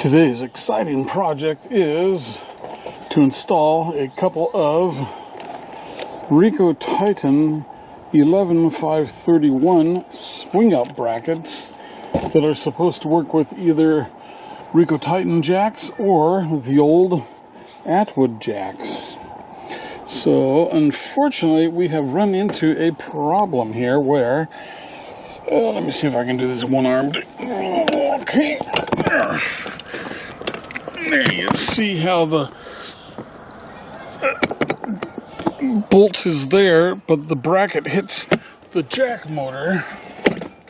Today's exciting project is to install a couple of Rieco Titan 11531 swing out brackets that are supposed to work with either Rieco Titan jacks or the old Atwood jacks. So unfortunately we have run into a problem here where let me see if I can do this one-armed. Okay. There you see how the bolt is there, but the bracket hits the jack motor.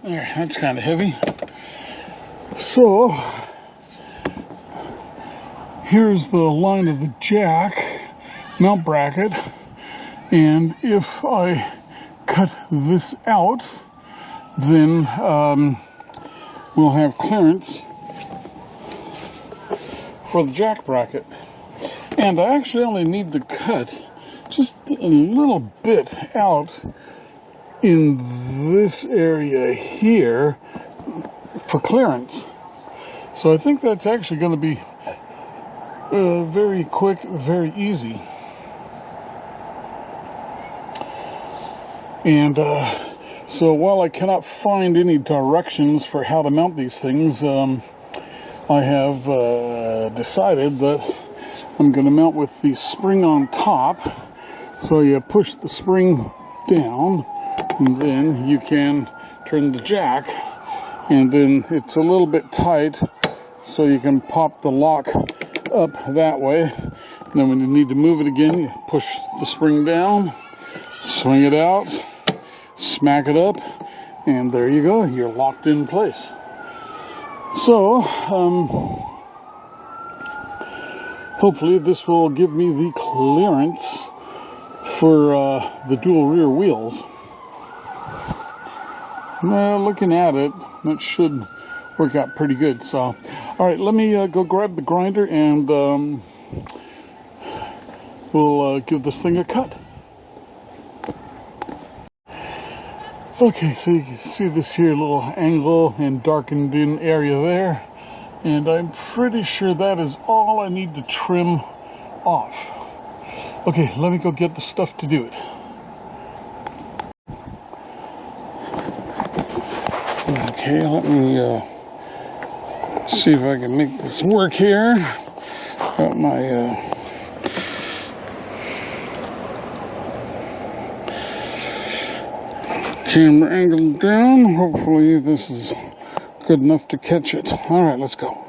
There, that's kind of heavy. So here's the line of the jack mount bracket, and if I cut this out, then we'll have clearance for the jack bracket. And I actually only need to cut just a little bit out in this area here for clearance. So I think that's actually going to be very quick, very easy. And so while I cannot find any directions for how to mount these things, I have decided that I'm going to mount with the spring on top. So you push the spring down, and then you can turn the jack, and then it's a little bit tight, so you can pop the lock up that way. And then when you need to move it again, you push the spring down, swing it out, smack it up, and there you go, you're locked in place. So hopefully this will give me the clearance for the dual rear wheels. Looking at it, that should work out pretty good. So alright, let me go grab the grinder, and we'll give this thing a cut. Okay, so you can see this here little angle and darkened in area there, and I'm pretty sure that is all I need to trim off. Okay, let me go get the stuff to do it. Okay, let me see if I can make this work here. Got my camera angled down. Hopefully this is good enough to catch it. All right, let's go.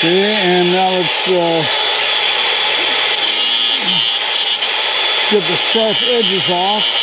And now let's get the sharp edges off.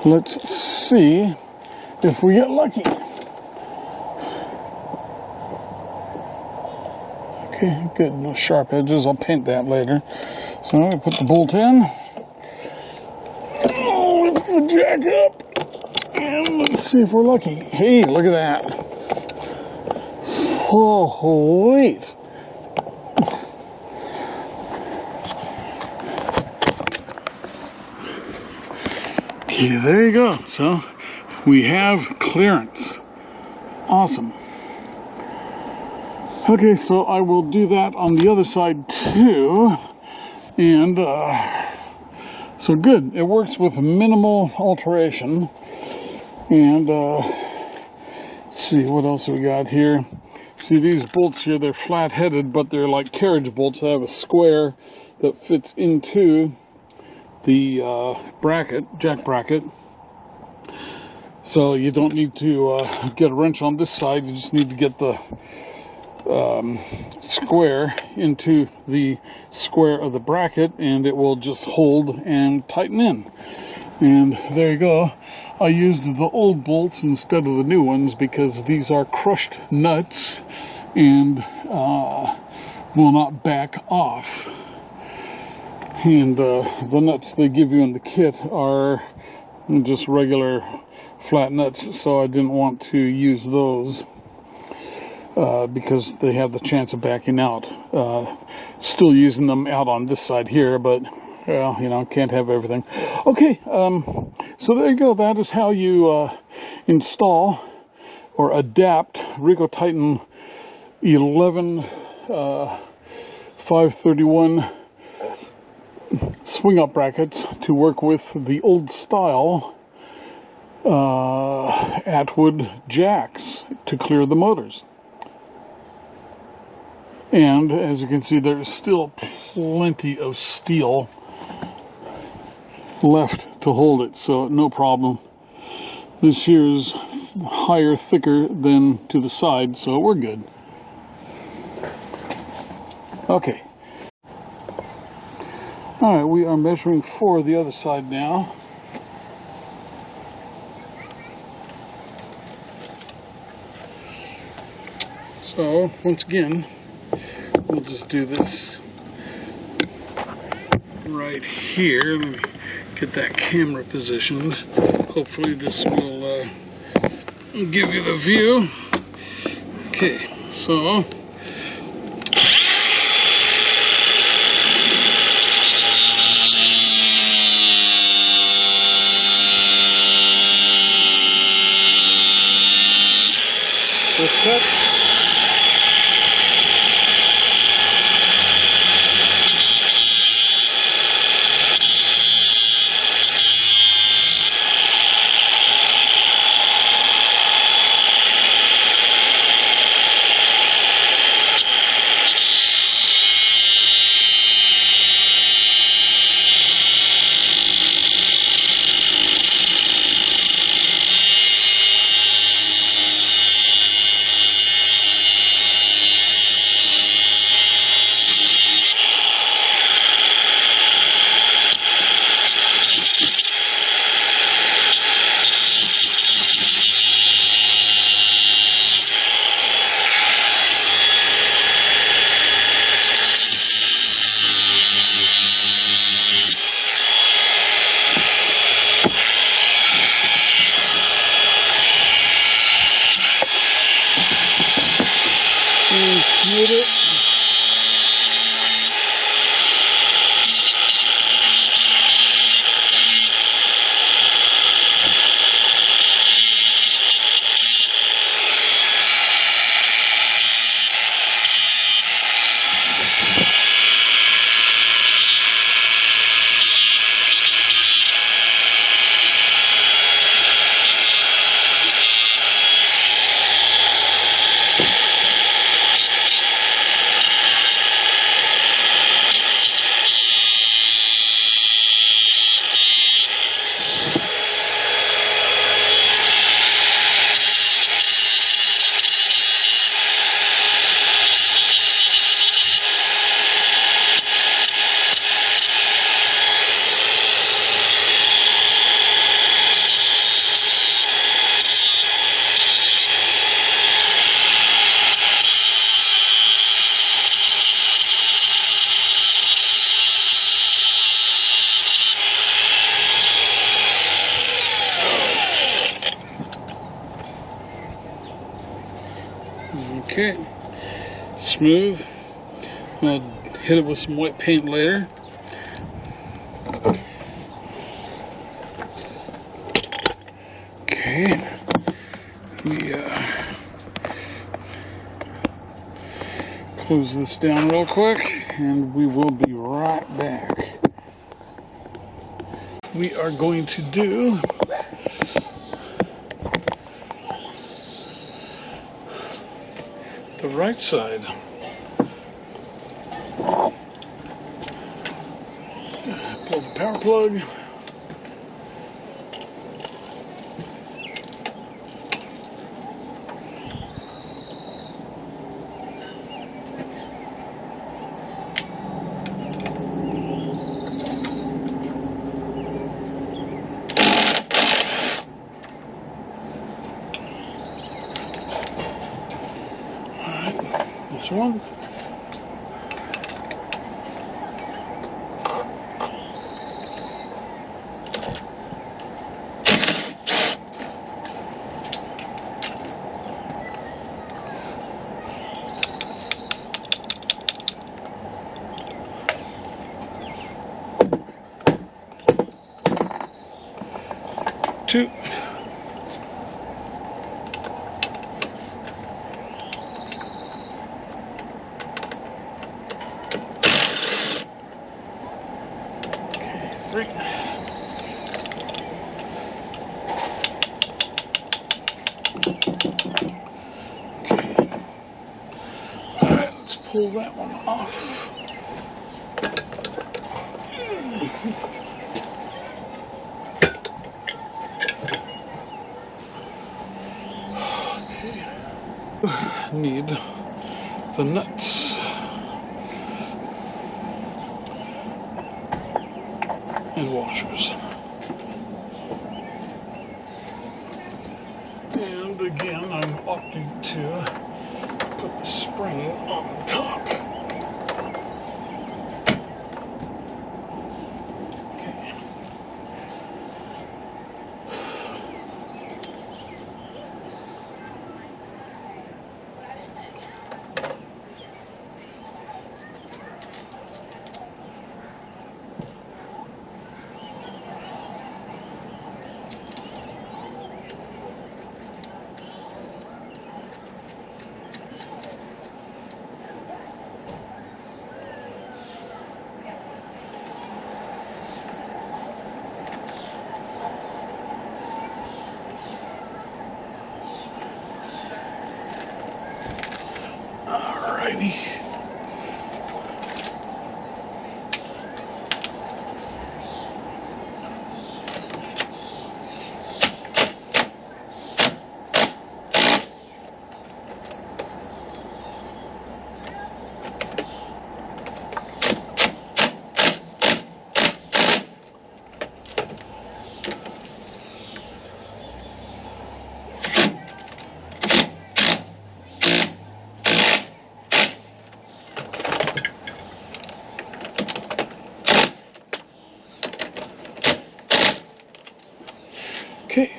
Let's see if we get lucky. Okay, good. No sharp edges. I'll paint that later. So I'm going to put the bolt in. Oh, lift the jack up. And let's see if we're lucky. Hey, look at that. Oh, wait. Okay, there you go. So we have clearance. Awesome. Okay, so I will do that on the other side too. And so good. It works with minimal alteration. And let's see, what else we got here? See, these bolts here, they're flat-headed, but they're like carriage bolts. They have a square that fits into the bracket, jack bracket. So you don't need to get a wrench on this side. You just need to get the square into the square of the bracket, and it will just hold and tighten in. And there you go. I used the old bolts instead of the new ones because these are crushed nuts and will not back off. And the nuts they give you in the kit are just regular flat nuts, so I didn't want to use those because they have the chance of backing out. Still using them out on this side here, but well, you know, can't have everything. Okay, so there you go. That is how you install or adapt Rieco Titan 11 531 swing up brackets to work with the old style Atwood jacks to clear the motors. And as you can see, there's still plenty of steel left to hold it, so no problem. This here is higher, thicker than to the side, so we're good. Okay. All right, we are measuring for the other side now. So, once again, we'll just do this right here. Let me get that camera positioned. Hopefully this will give you the view. Okay, so cut. Smooth it. Okay, smooth. I'll hit it with some white paint later. Okay, we close this down real quick, and we will be right back. We are going to do the right side. Pull the power plug. This one. Two. Three. Okay. Alright, let's pull that one off. Okay. Need the nuts and washers. And again, I'm opting to put the spring on top. Okay. Alrighty. Okay.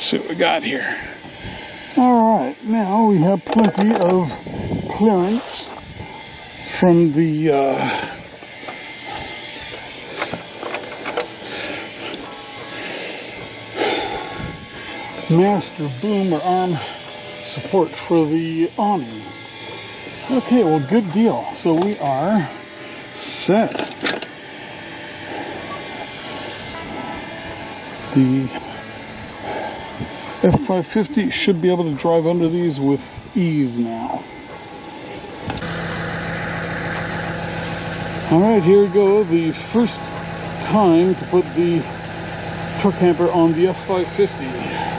see what we got here. Alright, now we have plenty of clearance from the master boom or arm support for the awning. Okay, well, good deal. So we are set. The F550 should be able to drive under these with ease now. Alright, here we go. The first time to put the truck camper on the F550.